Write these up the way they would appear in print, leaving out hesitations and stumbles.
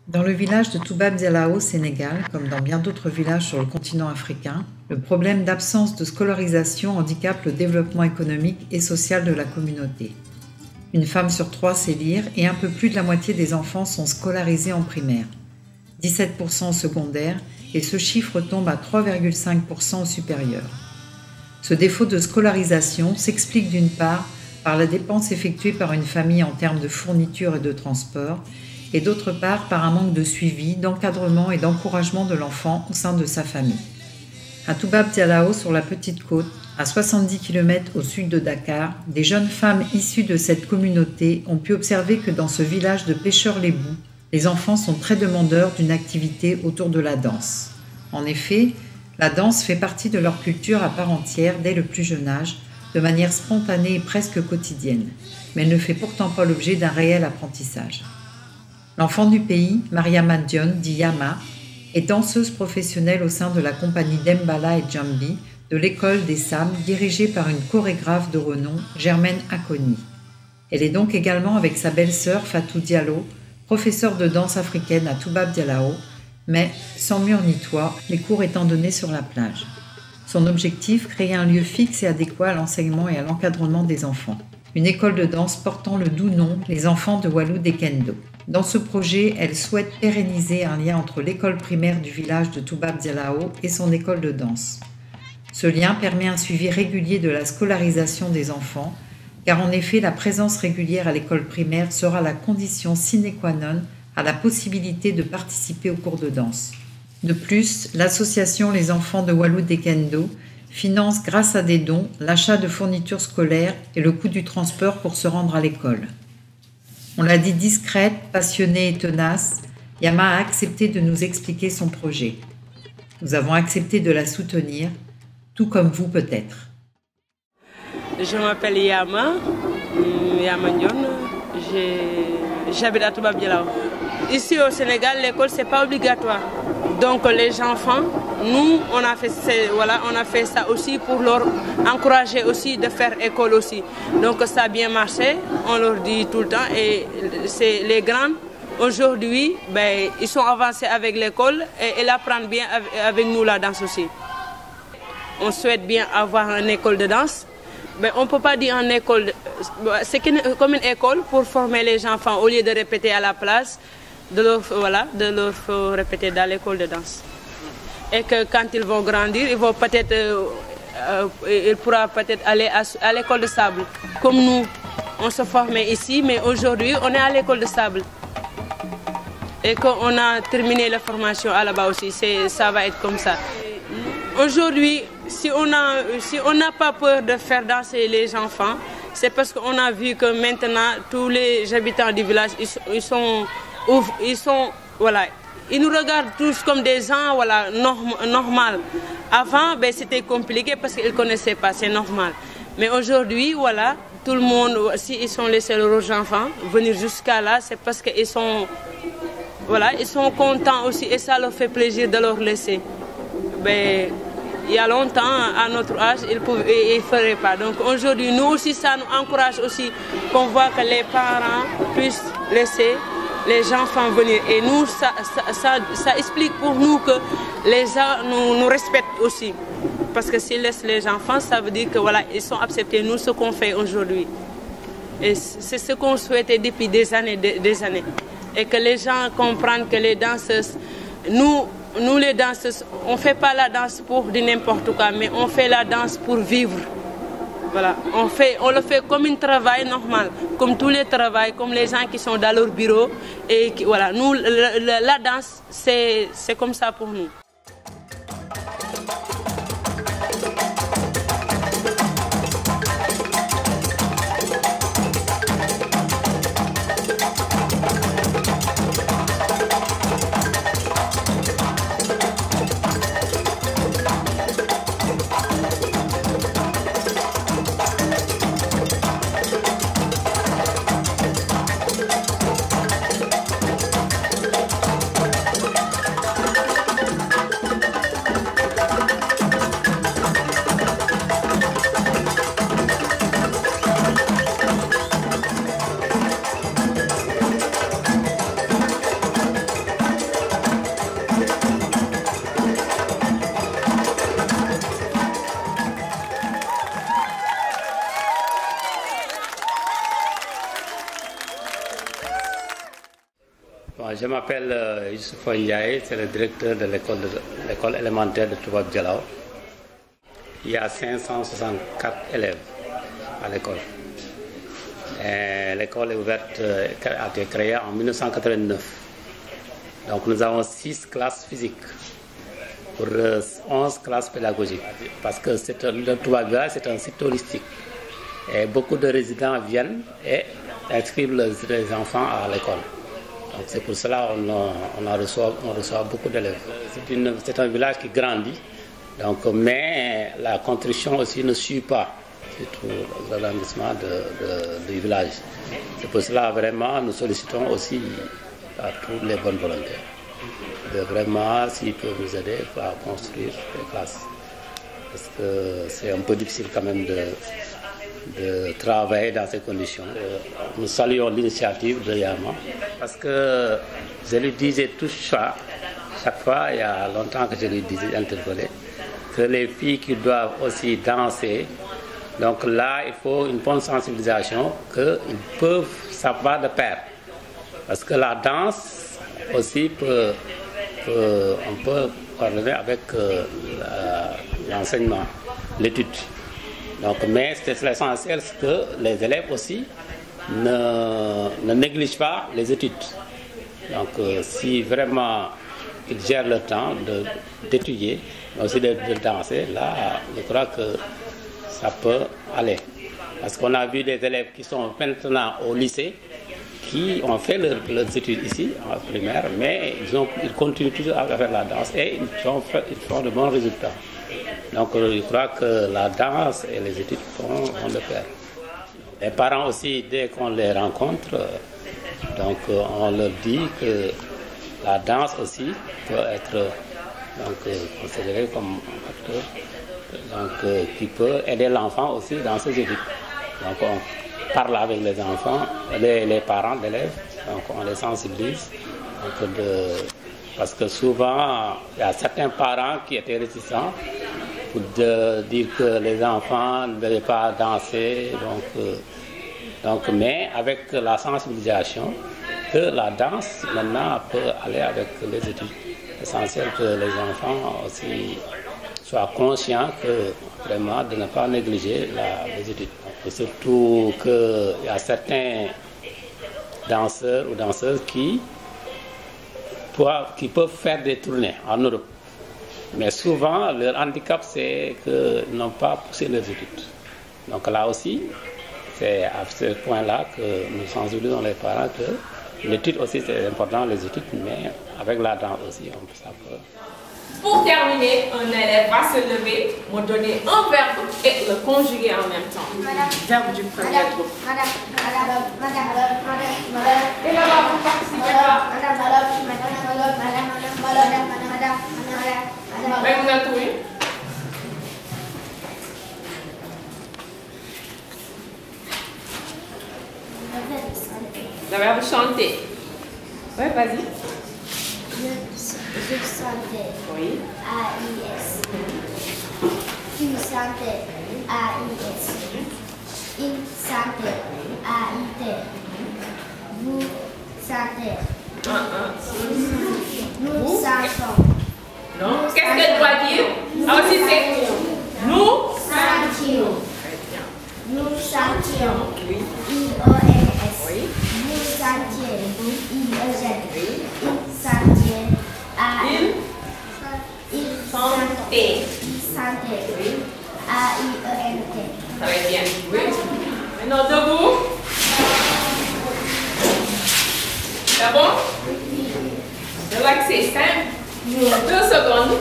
Dans le village de Toubab Dialawa au Sénégal, comme dans bien d'autres villages sur le continent africain, le problème d'absence de scolarisation handicape le développement économique et social de la communauté. Une femme sur 3 sait lire et un peu plus de la moitié des enfants sont scolarisés en primaire, 17% au secondaire et ce chiffre tombe à 3,5% au supérieur. Ce défaut de scolarisation s'explique d'une part par la dépense effectuée par une famille en termes de fournitures et de transport, et d'autre part par un manque de suivi, d'encadrement et d'encouragement de l'enfant au sein de sa famille. À Toubab Dialawa, sur la petite côte, à 70 km au sud de Dakar, des jeunes femmes issues de cette communauté ont pu observer que dans ce village de pêcheurs-lébous, les enfants sont très demandeurs d'une activité autour de la danse. En effet, la danse fait partie de leur culture à part entière dès le plus jeune âge, de manière spontanée et presque quotidienne, mais elle ne fait pourtant pas l'objet d'un réel apprentissage. L'enfant du pays, Mariama Dione, dit Yama, est danseuse professionnelle au sein de la compagnie Dembala et Djambi de l'école des Sam, dirigée par une chorégraphe de renom, Germaine Akoni. Elle est donc également avec sa belle-sœur Fatou Diallo, professeure de danse africaine à Toubab Dialawa, mais sans mur ni toit, les cours étant donnés sur la plage. Son objectif, créer un lieu fixe et adéquat à l'enseignement et à l'encadrement des enfants. Une école de danse portant le doux nom Les Enfants de Walou Dekendo. Dans ce projet, elle souhaite pérenniser un lien entre l'école primaire du village de Toubab Dialawa et son école de danse. Ce lien permet un suivi régulier de la scolarisation des enfants, car en effet, la présence régulière à l'école primaire sera la condition sine qua non à la possibilité de participer aux cours de danse. De plus, l'association Les Enfants de Walou Dekendo finance grâce à des dons l'achat de fournitures scolaires et le coût du transport pour se rendre à l'école. On l'a dit discrète, passionnée et tenace, Yama a accepté de nous expliquer son projet. Nous avons accepté de la soutenir, tout comme vous peut-être. Je m'appelle Yama Dione, j'habite à Toubab Dialawa. Ici au Sénégal, l'école c'est pas obligatoire. Donc les enfants, nous on a fait ça aussi pour leur encourager aussi de faire école aussi. Donc ça a bien marché, on leur dit tout le temps et c'est les grands aujourd'hui, ils sont avancés avec l'école et ils apprennent bien avec nous la danse aussi. On souhaite bien avoir une école de danse. Mais on ne peut pas dire en école, c'est comme une école pour former les enfants au lieu de répéter à la place, de leur faire répéter dans l'école de danse. Et que quand ils vont grandir, ils vont peut-être, ils pourront peut-être aller à l'école de sable. Comme nous, on se formait ici, mais aujourd'hui on est à l'école de sable. Et qu'on a terminé la formation à là-bas aussi, ça va être comme ça. Aujourd'hui, si on n'a pas peur de faire danser les enfants, c'est parce qu'on a vu que maintenant tous les habitants du village, ils nous regardent tous comme des gens normal. Avant, c'était compliqué parce qu'ils ne connaissaient pas, c'est normal. Mais aujourd'hui, tout le monde, s'ils sont laissés leurs enfants venir jusqu'à là, c'est parce qu'ils sont, ils sont contents aussi et ça leur fait plaisir de leur laisser. Il y a longtemps, à notre âge, ils ne feraient pas. Donc aujourd'hui, nous aussi, ça nous encourage aussi qu'on voit que les parents puissent laisser les enfants venir. Et nous, ça explique pour nous que les gens nous respectent aussi. Parce que s'ils laissent les enfants, ça veut dire que ils sont acceptés, nous, ce qu'on fait aujourd'hui. Et c'est ce qu'on souhaitait depuis des années. Et que les gens comprennent que les danseuses, nous les danseuses, on ne fait pas la danse pour n'importe quoi, mais on fait la danse pour vivre. On le fait comme un travail normal, comme tous les travails, comme les gens qui sont dans leur bureau. Et nous, la danse, c'est comme ça pour nous. Bon, je m'appelle Youssouf Ndiaye, c'est le directeur de l'école élémentaire de Toubab Dialaw. Il y a 564 élèves à l'école. L'école est ouverte, a été créée en 1989. Donc nous avons 6 classes physiques pour 11 classes pédagogiques. Parce que le Toubab Dialaw, c'est un site touristique. Et beaucoup de résidents viennent et inscrivent les enfants à l'école. Donc c'est pour cela qu'on reçoit beaucoup d'élèves. C'est un village qui grandit, donc, mais la construction aussi ne suit pas, surtout l'agrandissement du village. C'est pour cela vraiment nous sollicitons aussi à tous les bonnes volontaires de vraiment, s'ils peuvent nous aider à construire des classes. Parce que c'est un peu difficile quand même de travailler dans ces conditions. Nous saluons l'initiative de Yama parce que je lui disais tout ça, chaque fois, il y a longtemps que je lui disais, interpellé, que les filles qui doivent aussi danser, donc là il faut une bonne sensibilisation qu'ils peuvent savoir de pair. Parce que la danse aussi on peut coordonner avec l'enseignement, l'étude. Donc, mais c'est l'essentiel que les élèves aussi ne négligent pas les études. Donc si vraiment ils gèrent le temps d'étudier, mais aussi de danser, là je crois que ça peut aller. Parce qu'on a vu des élèves qui sont maintenant au lycée, qui ont fait leurs études ici, en primaire, mais ils continuent toujours à faire la danse et ils font de bons résultats. Donc je crois que la danse et les études vont de pair. Les parents aussi, dès qu'on les rencontre, donc on leur dit que la danse aussi peut être considérée comme un facteur qui peut aider l'enfant aussi dans ses études. Donc on parle avec les enfants, les parents d'élèves, donc on les sensibilise. Parce que souvent, il y a certains parents qui étaient réticents pour dire que les enfants ne devaient pas danser. Mais avec la sensibilisation, que la danse maintenant peut aller avec les études. L'essentiel que les enfants aussi soient conscients que vraiment de ne pas négliger les études. Et surtout qu'il y a certains danseurs ou danseuses qui peuvent faire des tournées en Europe. Mais souvent, leur handicap, c'est qu'ils n'ont pas poussé leurs études. Donc là aussi, c'est à ce point-là que nous sensibilisons les parents que l'étude aussi, c'est important, les études, mais avec la danse aussi, ça peut. Pour terminer, un élève va se lever, me donner un verbe et le conjuguer en même temps. Verbe du premier groupe. Et là, vous participez là. Le verbe chanter. Oui, vas-y. Je sentais. Oui. A-I-S. Tu sentais. A-I-S. Il sentait. A-I-T. Vous sentez. Nous sentons. Non. Qu'est-ce qu'elle doit dire? Ah, aussi, c'est nous sentions. Nous sentions. Oui. I-O-N-S. Oui. Vous sentiez. I-E-Z. Il sentait. Il santé. Santé. A-I-E-N-T. Très bien. Oui. Maintenant, debout. C'est bon? Relaxez 5 secondes.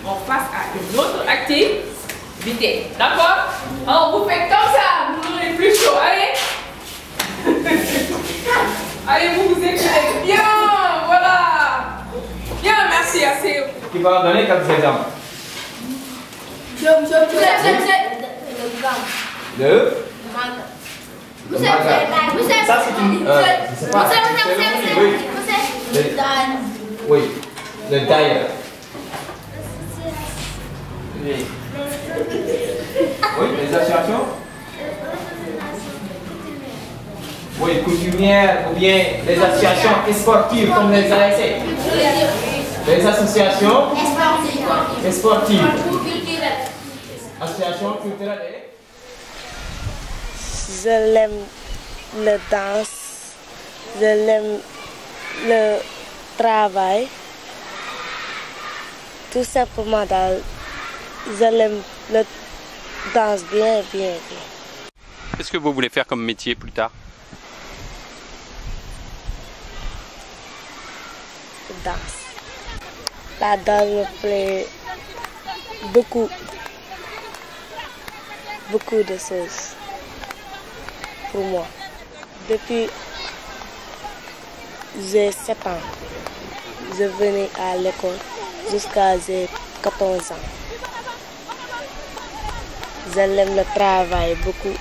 On passe à une autre activité. D'accord? Alors, vous faites comme ça. Vous aurez plus chaud. Allez. Allez, vous vous éclairez bien. Voilà. Bien, merci. Assez. Qui va donner quelques exemples. Ça, c'est une. Je sais pas. Oui. Le tailleur. Oui, les associations. Oui, coutumières ou bien les associations sportives comme les ASC. Les associations sportives. Associations culturelles et... Je l'aime le danse, je l'aime le travail, tout simplement je l'aime le danse bien. Qu'est-ce que vous voulez faire comme métier plus tard? Danse. La danse me plaît beaucoup de choses pour moi. Depuis j'ai 7 ans, je venais à l'école jusqu'à j'ai 14 ans. Je l'aime le travail beaucoup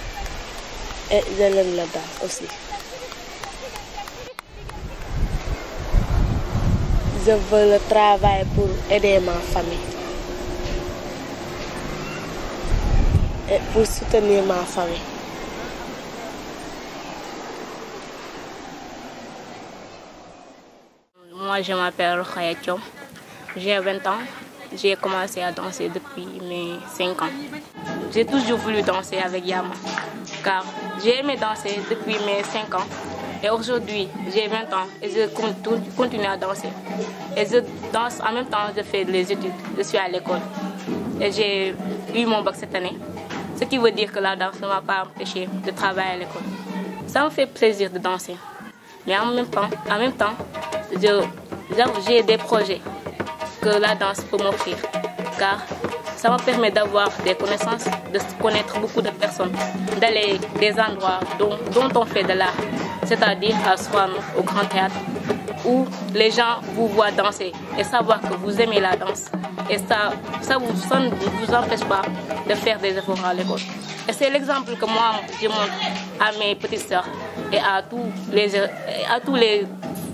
et je l'aime la danse aussi. Je veux le travail pour aider ma famille et pour soutenir ma famille. Moi, je m'appelle Rokhaya Thiom. J'ai 20 ans. J'ai commencé à danser depuis mes 5 ans. J'ai toujours voulu danser avec Yama, car j'ai aimé danser depuis mes 5 ans. Et aujourd'hui, j'ai 20 ans et je continue à danser. Et je danse en même temps, je fais les études. Je suis à l'école. Et j'ai eu mon bac cette année. Ce qui veut dire que la danse ne m'a pas empêché de travailler à l'école. Ça me fait plaisir de danser. Mais en même temps, j'ai des projets que la danse peut m'offrir. Car ça me permet d'avoir des connaissances, de connaître beaucoup de personnes, d'aller des endroits dont on fait de l'art, c'est-à-dire à Sorano, au Grand Théâtre, où les gens vous voient danser et savoir que vous aimez la danse. Et ça ne vous empêche pas de faire des efforts à l'école. Et c'est l'exemple que moi, je montre à mes petites sœurs et à tous les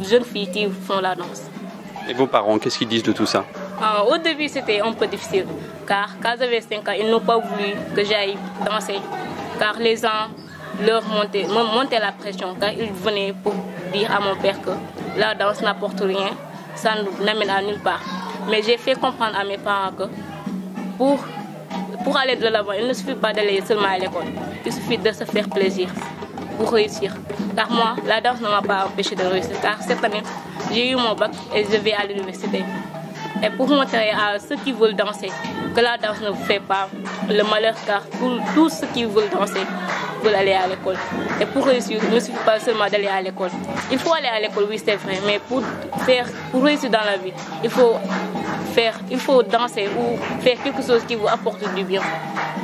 jeunes filles qui font la danse. Et vos parents, qu'est-ce qu'ils disent de tout ça? Au début, c'était un peu difficile, car quand j'avais 5 ans, ils n'ont pas voulu que j'aille danser, car les gens me montaient la pression, car ils venaient pour dire à mon père que la danse n'apporte rien, ça ne n'amène à nulle part. Mais j'ai fait comprendre à mes parents que pour aller de l'avant, il ne suffit pas d'aller seulement à l'école, il suffit de se faire plaisir pour réussir. Car moi, la danse ne m'a pas empêché de réussir, car cette année, j'ai eu mon bac et je vais à l'université. Et pour montrer à ceux qui veulent danser que la danse ne vous fait pas le malheur, car tous ceux qui veulent danser veulent aller à l'école. Et pour réussir, il ne suffit pas seulement d'aller à l'école. Il faut aller à l'école, oui c'est vrai, mais pour réussir dans la vie, il faut danser ou faire quelque chose qui vous apporte du bien,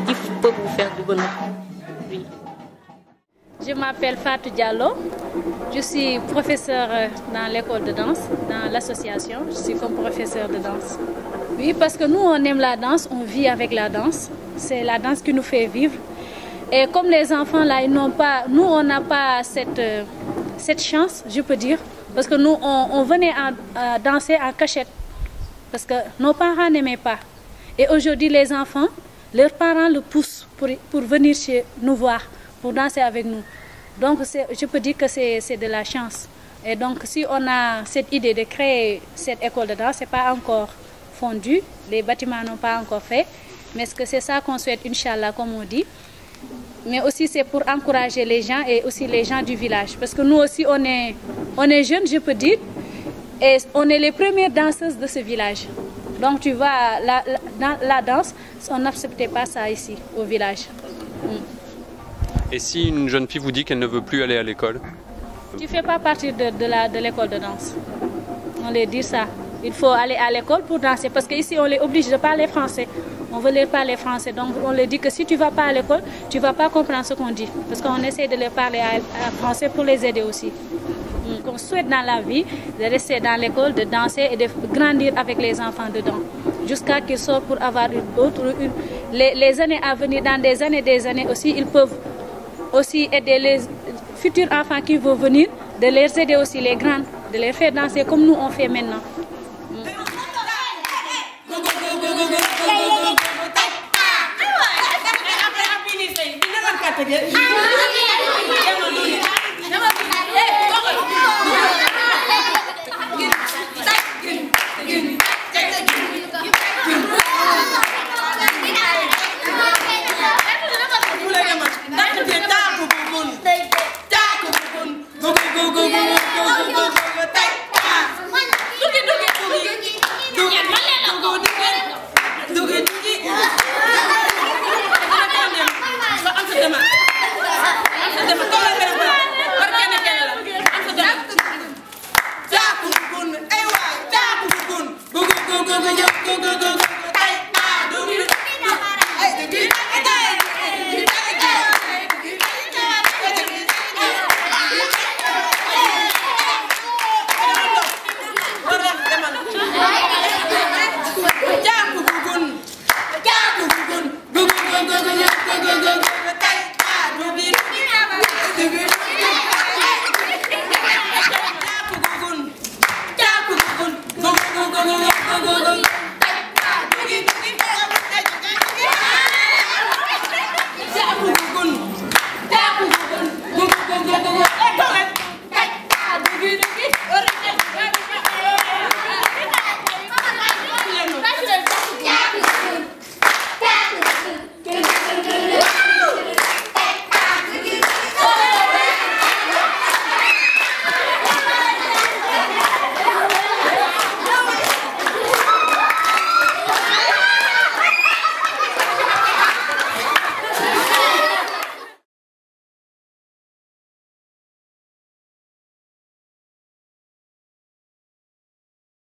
qui peut vous faire du bonheur. Oui. Je m'appelle Fatou Diallo, je suis professeure dans l'école de danse, dans l'association, je suis comme professeure de danse. Oui, parce que nous on aime la danse, on vit avec la danse, c'est la danse qui nous fait vivre. Et comme les enfants là, nous on n'a pas cette chance, je peux dire, parce que nous on venait à danser en cachette, parce que nos parents n'aimaient pas. Et aujourd'hui les enfants, leurs parents le poussent pour venir chez nous voir, pour danser avec nous. Donc je peux dire que c'est de la chance. Et donc si on a cette idée de créer cette école de danse, ce n'est pas encore fondu, les bâtiments n'ont pas encore fait, mais c'est ça qu'on souhaite, Inch'Allah, comme on dit. Mais aussi c'est pour encourager les gens et aussi les gens du village. Parce que nous aussi on est jeunes, je peux dire, et on est les premières danseuses de ce village. Donc tu vois, la danse, on n'acceptait pas ça ici, au village. Et si une jeune fille vous dit qu'elle ne veut plus aller à l'école? Tu ne fais pas partie de l'école de danse. On leur dit ça. Il faut aller à l'école pour danser. Parce qu'ici, on les oblige de parler français. On veut leur parler français. Donc, on leur dit que si tu ne vas pas à l'école, tu ne vas pas comprendre ce qu'on dit. Parce qu'on essaie de leur parler à français pour les aider aussi. On souhaite dans la vie de rester dans l'école, de danser et de grandir avec les enfants dedans. Jusqu'à qu'ils sortent pour avoir les années à venir, dans des années aussi, ils peuvent aussi aider les futurs enfants qui vont venir, de les aider aussi les grands, de les faire danser comme nous on fait maintenant. Go, go, go, go, go, go.